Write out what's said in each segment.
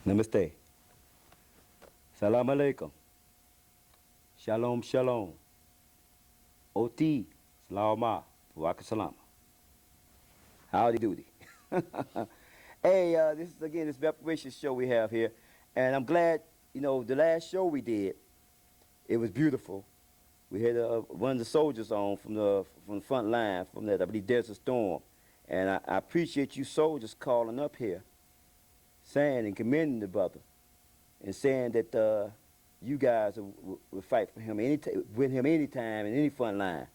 Namaste. Salam alaikum. Shalom, shalom. Oti, salama, wa salam. Howdy doody. Hey, this is again this Reparation show we have here, and I'm glad, the last show we did, it was beautiful. We had one of the soldiers on from the front line from that, I believe, Desert Storm, and I appreciate you soldiers calling up here, saying and commending the brother, and saying that you guys will fight for him with him anytime in any front line,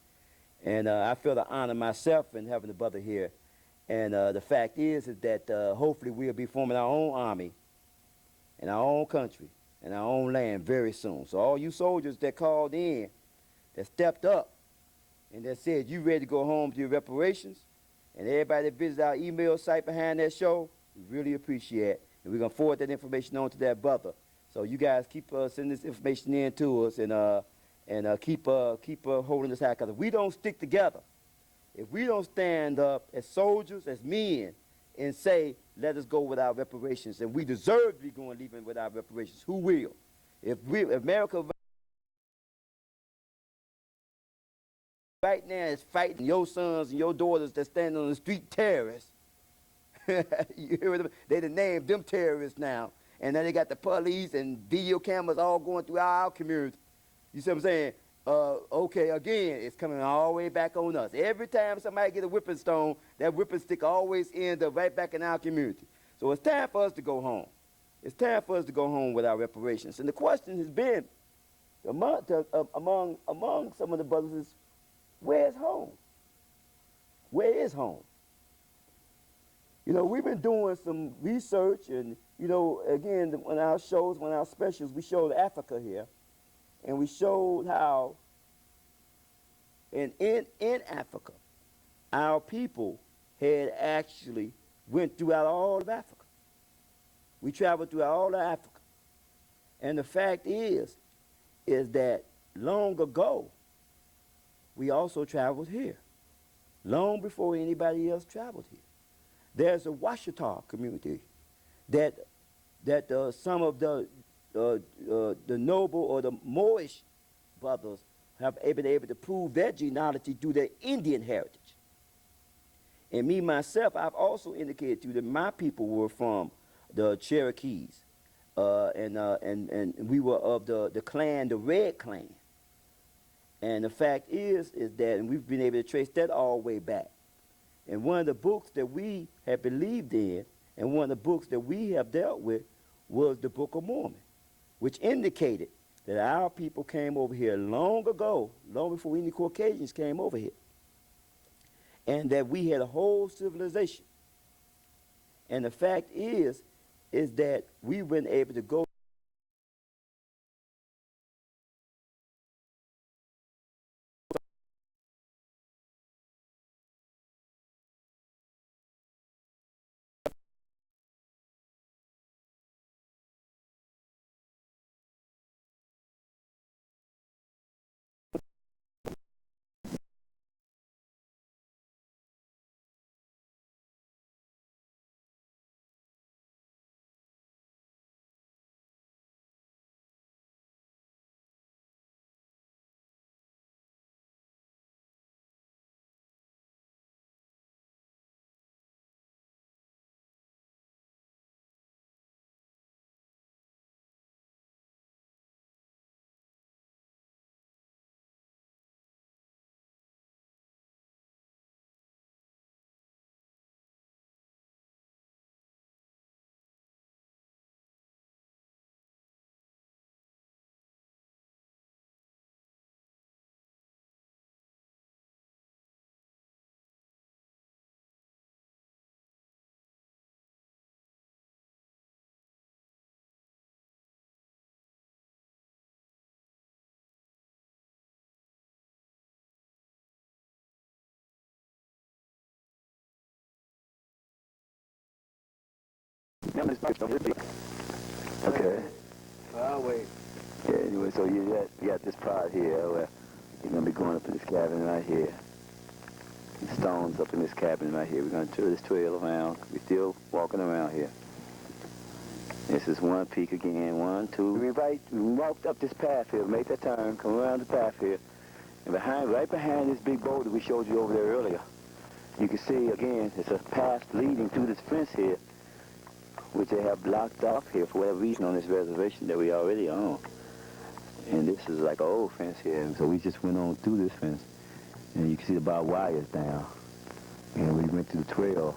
and I feel the honor myself in having the brother here. And the fact is that hopefully we'll be forming our own army in our own country and our own land very soon. So all you soldiers that called in, that stepped up, and that said you ready to go home to your reparations, and everybody that visited our email site behind that show, we really appreciate it. And we're going to forward that information on to that brother. So you guys keep sending this information in to us and keep holding us high. Because if we don't stick together, if we don't stand up as soldiers, as men, and say, let us go with our reparations, and we deserve to be going leaving with our reparations, who will? If America right now is fighting your sons and your daughters that stand on the street terrorists, you hear them? They done named them terrorists now, and then they got the police and video cameras all going through our community. You see what I'm saying? Okay, again, it's coming all the way back on us. Every time somebody get a whipping stone, that whipping stick always ends up right back in our community. So it's time for us to go home. It's time for us to go home with our reparations. And the question has been, among some of the brothers is, where's home? Where is home? We've been doing some research, and, again, on our shows, on our specials, we showed Africa here. And we showed how in Africa, our people had actually went throughout all of Africa. We traveled throughout all of Africa. And the fact is that long ago, we also traveled here, long before anybody else traveled here. There's a Washita community that some of the noble or the Moorish brothers have been able to prove their genealogy through their Indian heritage. And me, myself, I've also indicated to you that my people were from the Cherokees, and we were of the clan, the Red Clan. And the fact is that, and we've been able to trace that all the way back. And one of the books that we have believed in, and one of the books that we have dealt with, was the Book of Mormon, which indicated that our people came over here long ago, long before any Caucasians came over here, and that we had a whole civilization. And the fact is that we've been able to go okay. I'll wait. Yeah, anyway, so you got this part here where you're going to be going up to this cabin right here. The stones up in this cabin right here. We're going to tour this trail around. We're still walking around here. This is one peak again, 1, 2. We walked up this path here, make that turn, come around the path here. And right behind this big boulder we showed you over there earlier, you can see again, it's a path leading through this fence here, which they have blocked off here for whatever reason on this reservation that we already own. And this is like an old fence here, and so we just went on through this fence. And you can see the barbed wires down. And we went through the trail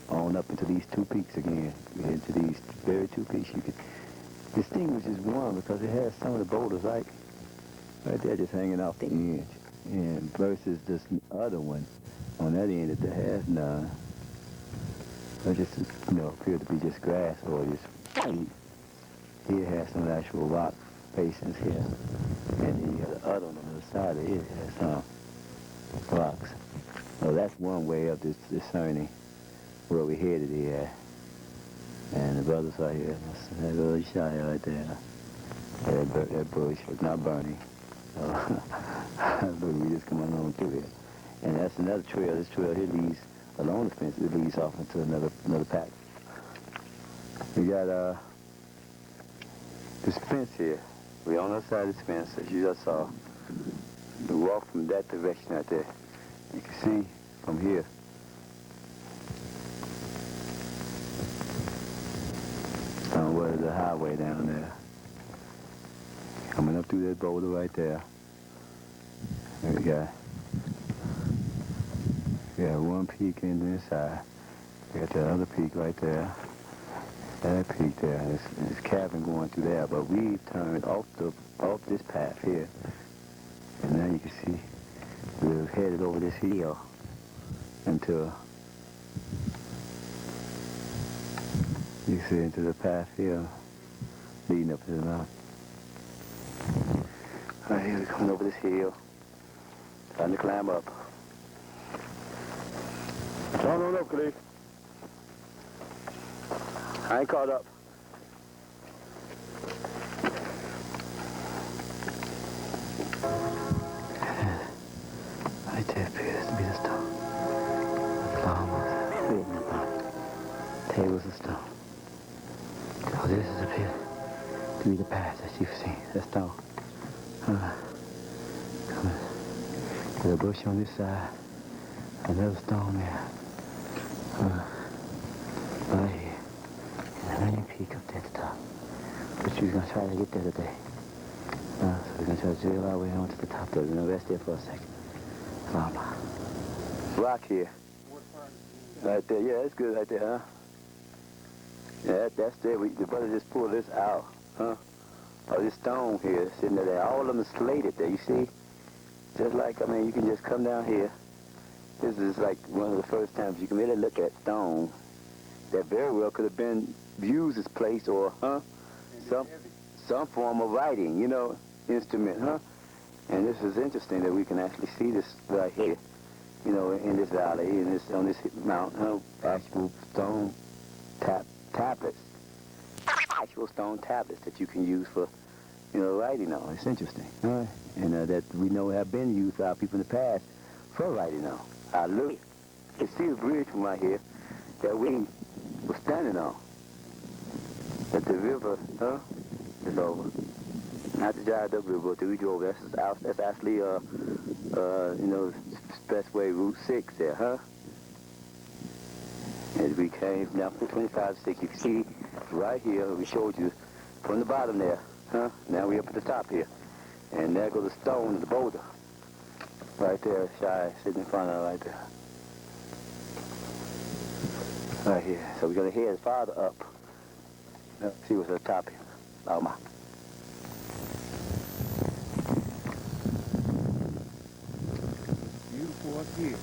on up into these 2 peaks again. We head to these very 2 peaks. You can distinguish this one because it has some of the boulders right there just hanging off the edge. And versus this other one on that end that has none. It just, appeared to be just grass or just peat. Here has some actual rock facings here. And the other one on the side of it has some rocks. So that's one way of discerning where we headed here. And the brothers right here, that little shot right there. That bush was not burning. So we just come along through here. And that's another trail. This trail here leads along the fence. It leads off into another patch. We got this fence here. We're on the other side of this fence, as you just saw. We walk from that direction right there. You can see from here. Where the highway down there. Coming up through that boulder right there. There we got one peak in this side. We got that other peak right there. That peak there. There's cabin going through there, but we turned off this path here. And now you can see we're headed over this hill until you can see into the path here leading up to the mountain. Right here we're coming over this hill. Time to climb up. Come on up, Khalif. I ain't caught up. Right there appears to be the stone. Flowers written upon tables of stone. So this is appears to be the path that you've seen, that stone. Coming to the bush on this side, another stone there. Right here. And then you peek up there at the top. But we're going to try to get there today. So we're going to try to drill our way onto the top there. We're going to rest there for a second. Rock here. Right there. Yeah, that's good right there, huh? Yeah, that's there. The brother just pulled this out, huh? Oh, this stone here sitting there. All of them are slated there, you see? Just like, you can just come down here. This is like one of the first times you can really look at stone that very well could have been used as place or, some form of writing, instrument, huh? And this is interesting that we can actually see this right here, in this valley, on this mountain, actual stone tablets. Actual stone tablets that you can use for, writing on. It's interesting, right? And that we know have been used by people in the past for writing on. Look, you can see the bridge from right here that we were standing on. That the river, is over. Not the Dried Up River, but the Rio River. That's actually, Expressway Route 6 there, huh? As we came down from 25 to 6, you can see right here, we showed you from the bottom there, huh? Now we're up at the top here. And there goes the stone, the boulder. Right there, Shy, sitting in front of her right there. Right here. So we're going to head farther up. See what's at the top here. Oh, my. Beautiful up here.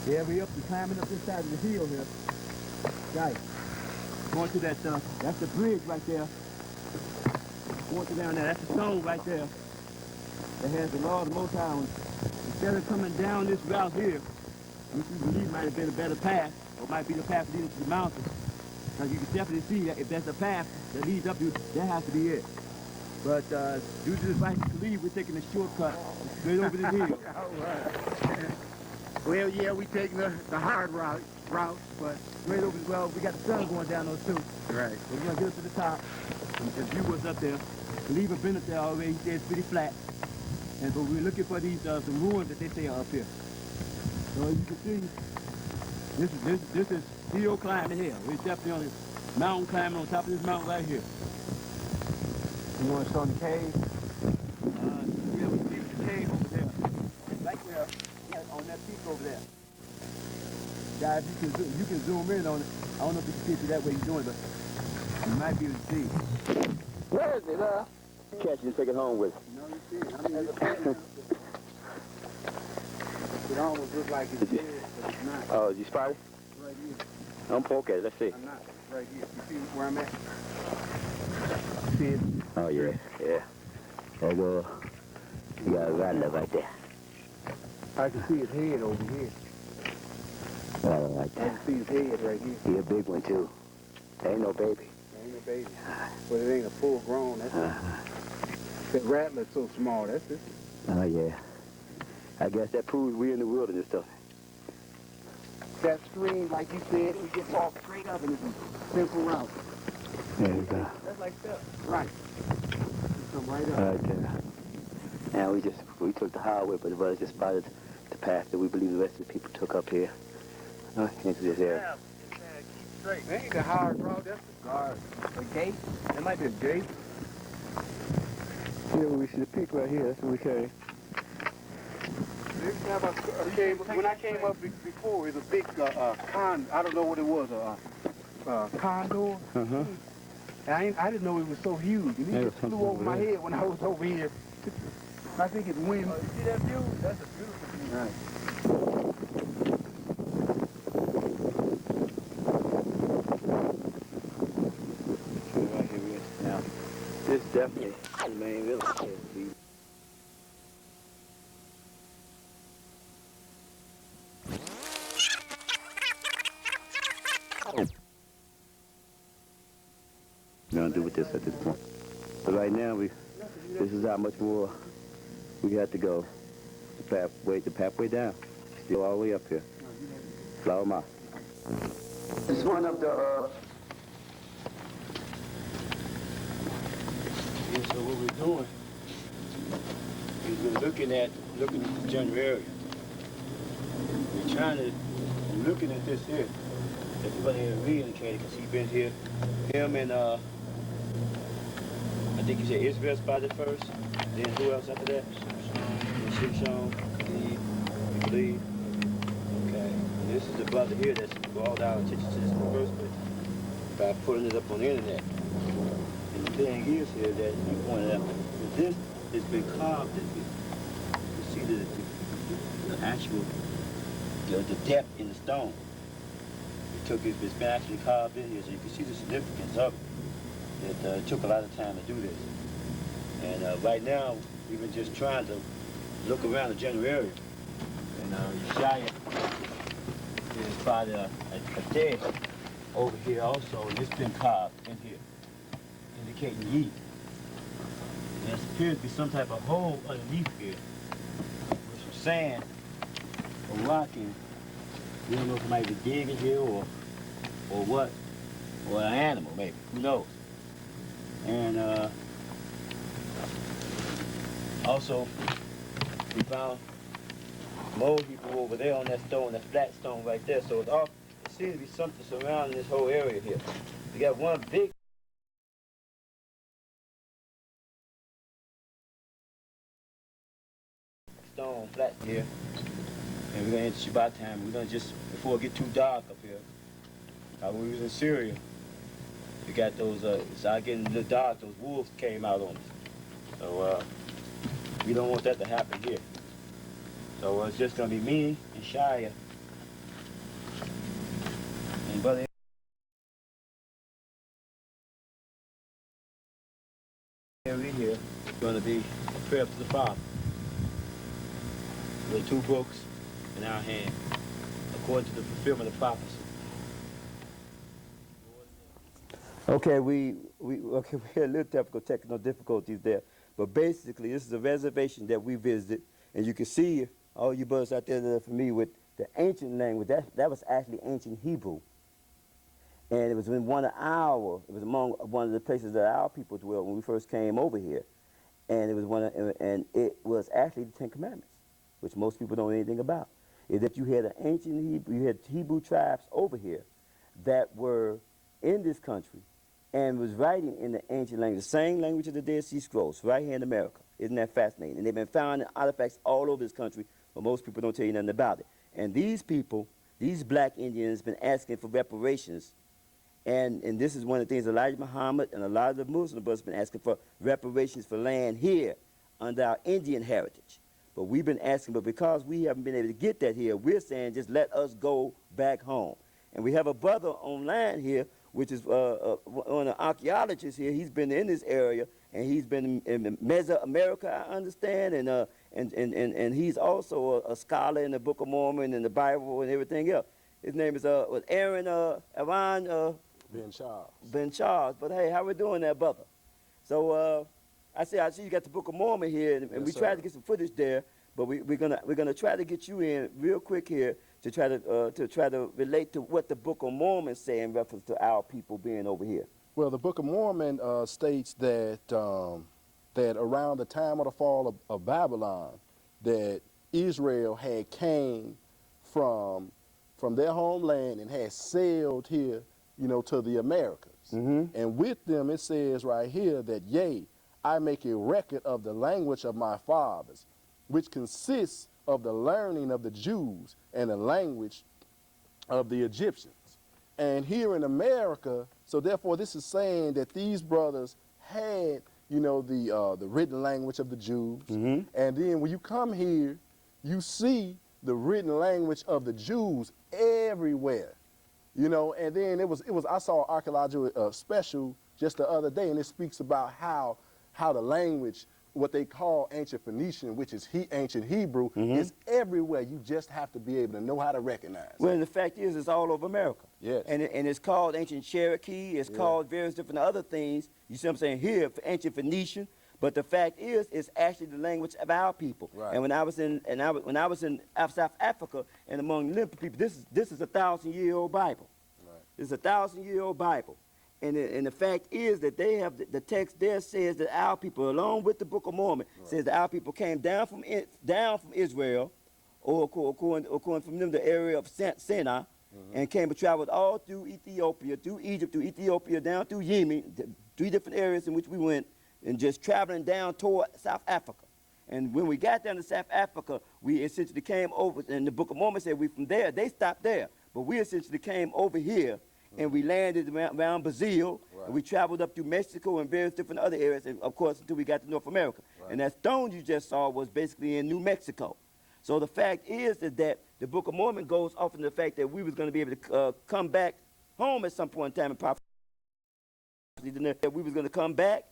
Yeah, we up and climbing up this side of the hill here. Right. Going to that, that's the bridge right there. Going to down there, that's the stone right there. That has the Lord Most High on it. Instead of coming down this route here, which we believe might have been a better path, or might be the path leading to the mountain. Because you can definitely see that if that's a path that leads up to, that has to be it. But due to this right to leave, we're taking a shortcut straight over this hill. All right. Well, yeah, we're taking the hard route. route, but right over, well, we got the sun going down those too. Right. So we're gonna get up to the top, and the view was up there. Leave a been up there already, he said it's pretty flat. And but we're looking for these, some ruins that they say are up here. So as you can see, this is still climbing here. We're definitely on this mountain climbing on top of this mountain right here. You want to show the cave? Yeah, we see the cave over there. Right there, yeah, on that peak over there. Guys, you can zoom in on it. I don't know if you can see it that way you're doing it, but you might be able to see. Where is it, Catch it and take it home with you. No, you see it. I mean, it almost looks like it's dead, but it's not. Oh, did you spot it? Right here. I'm poke at it. Let's see. I'm not. It's right here. You see where I'm at? See it? Oh, yeah. Yeah. There you go. You got a rattler right there. I can see his head over here. Rattler right I there. can see his head right here. He a big one, too. Ain't no baby. Ain't a baby. But it ain't a full grown. That's that rattler's so small. That's it. Oh, yeah. I guess that proves we're in the wilderness, though. That stream, like you said, it gets off straight up and it's a simple route. There you go. That's like that. Right. Come right up. Right there. Now we took the highway, but the brothers just spotted the path that we believe the rest of the people took up here. Into this area. Keep straight. That ain't the hard road. That's the guard. A gate? That might be a gate. Here we see the peak right here. That's where we came. When I came up before, it was a big I don't know what it was, condor. Uh-huh. I didn't know it was so huge. And it just flew over my head when I was over here. I think it's wind. Oh, you see that view? That's a beautiful view. Right. Right here we are. Now, this definitely the main village. Gonna do with this at this point. But right now, this is how much more we have to go. The pathway down. Still all the way up here. Flower Mound. It's one of the, Yeah, so what we're doing is we're looking at the general area. We're looking at this here. Everybody here re-indicated because he's been here. Him and I think you said Israel spotted first. Then who else after that? Shimshon, Lee. Okay. And this is the brother here that's brought our attention to this in the first place by putting it up on the internet. And the thing is here that you pointed out, that this has been carved in here. You see the actual, the depth in the stone. It's been actually carved in here, so you can see the significance of it. It took a lot of time to do this. And right now, we've been just trying to look around the general area. And Yeshaya is spotted a dead over here also, and it's been carved in here, indicating ye. And there appears to be some type of hole underneath here, with some sand or rock in. We don't know if it might be digging here or what, or an animal maybe, who knows. And also we found more people over there on that stone, that flat stone right there. So it seems to be something surrounding this whole area here. We got one big stone flat here. And we're gonna enter Shabbat time. We're gonna just, before it get too dark up here, when we was in Syria, we got those, it started getting a little dark, those wolves came out on us. So we don't want that to happen here. So it's just gonna be me and Shia. And Brother Henry here, gonna be a prayer to the Father. With 2 books in our hand, according to the fulfillment of prophecy. okay, we had a little technical difficulties there, but basically this is a reservation that we visited, and you can see all you brothers out there that are familiar with the ancient language, that was actually ancient Hebrew. And it was in it was among one of the places that our people dwelt when we first came over here. And it was actually the Ten Commandments, which most people don't know anything about. Is that you had an ancient Hebrew, you had Hebrew tribes over here that were in this country and was writing in the ancient language, the same language of the Dead Sea Scrolls, right here in America. Isn't that fascinating? And they've been found in artifacts all over this country, but most people don't tell you nothing about it. And these people, these black Indians, been asking for reparations. And this is one of the things Elijah Muhammad and a lot of the Muslim brothers been asking for, reparations for land here under our Indian heritage. But we've been asking, but because we haven't been able to get that here, we're saying just let us go back home. And we have a brother online here, which is one of the archaeologists here. He's been in this area, and he's been in Mesoamerica, I understand, and he's also a scholar in the Book of Mormon and the Bible and everything else. His name is Aaron Ben Charles. Ben Charles. But hey, how we doing there, brother? So I see you got the Book of Mormon here, and Yes, we sir. tried to get some footage there, but we're gonna try to get you in real quick here to try to relate to what the Book of Mormon say in reference to our people being over here. Well, the Book of Mormon states that that around the time of the fall of Babylon, that Israel had came from their homeland and had sailed here, to the Americas. And with them, it says right here that, yea, I make a record of the language of my fathers, which consists of the learning of the Jews and the language of the Egyptians. And here in America, so therefore this is saying that these brothers had, the written language of the Jews. And then when you come here, you see the written language of the Jews everywhere. And then I saw an archaeological special just the other day, and it speaks about how the language, what they call ancient Phoenician, which is ancient Hebrew, is everywhere. You just have to be able to know how to recognize it. Well, the fact is, it's all over America. Yes. And it's called ancient Cherokee. It's called various different other things. You see what I'm saying here, ancient Phoenician. But the fact is, it's actually the language of our people. Right. And when I was in South Africa and among the Limpo people, this is a 1,000-year-old Bible. Right. It's a 1,000-year-old Bible. And the fact is that they have the text there says that our people, along with the Book of Mormon, says that our people came down from Israel, or according from them the area of Sinai, and came and traveled all through Ethiopia, through Egypt, through Ethiopia, down through Yemen, 3 different areas in which we went, and just traveling down toward South Africa. And when we got down to South Africa, we essentially came over, and the Book of Mormon said we from there, they stopped there. But we essentially came over here, and we landed around Brazil, and we traveled up through Mexico and various different other areas, and of course until we got to North America. Right. And that stone you just saw was basically in New Mexico. So the fact is that the Book of Mormon goes off in the fact that we was going to be able to come back home at some point in time in prophecy, that we was going to come back.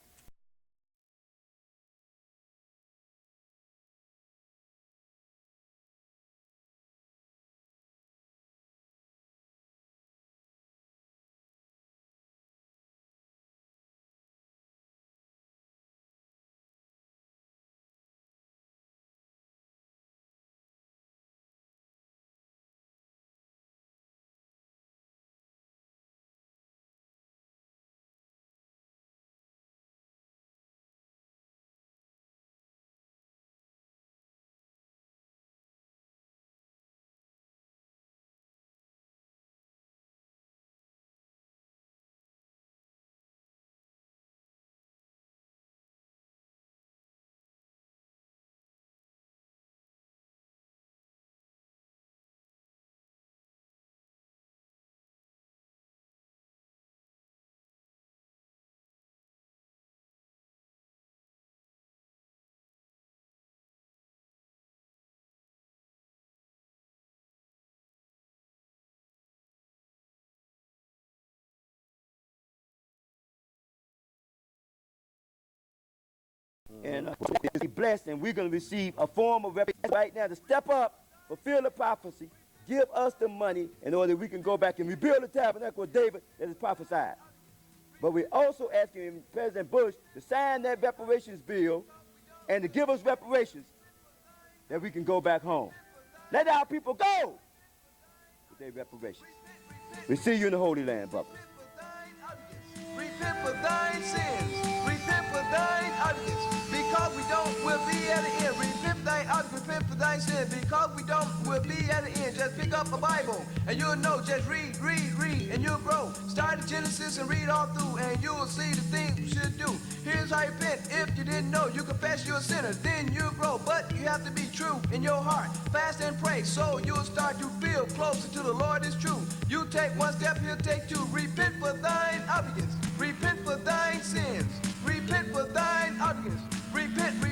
And be blessed, and we're going to receive a form of reparation right now to step up, fulfill the prophecy, give us the money in order that we can go back and rebuild the tabernacle of David that is prophesied. But we're also asking President Bush to sign that reparations bill and to give us reparations that we can go back home. Let our people go. Day reparations. We see you in the Holy Land, brothers. Repent for thine sins. Repent for thine arguments. Because we don't, we'll be at the end. Repent for thine arguments. Repent for thine sins. Because we don't, we'll be at the end. Just pick up a Bible and you'll know. Just read, and you'll grow. Start at Genesis and read all through, and you'll see the things you should do. Here's how you repent. If you didn't know, you confess you're a sinner, then you'll grow. But you have to be true in your heart. Fast and pray, so you'll start to feel closer to the Lord is true. You take one step, he'll take two. Repent for thine obedience. Repent for thine sins. Repent for thine obedience. Repent,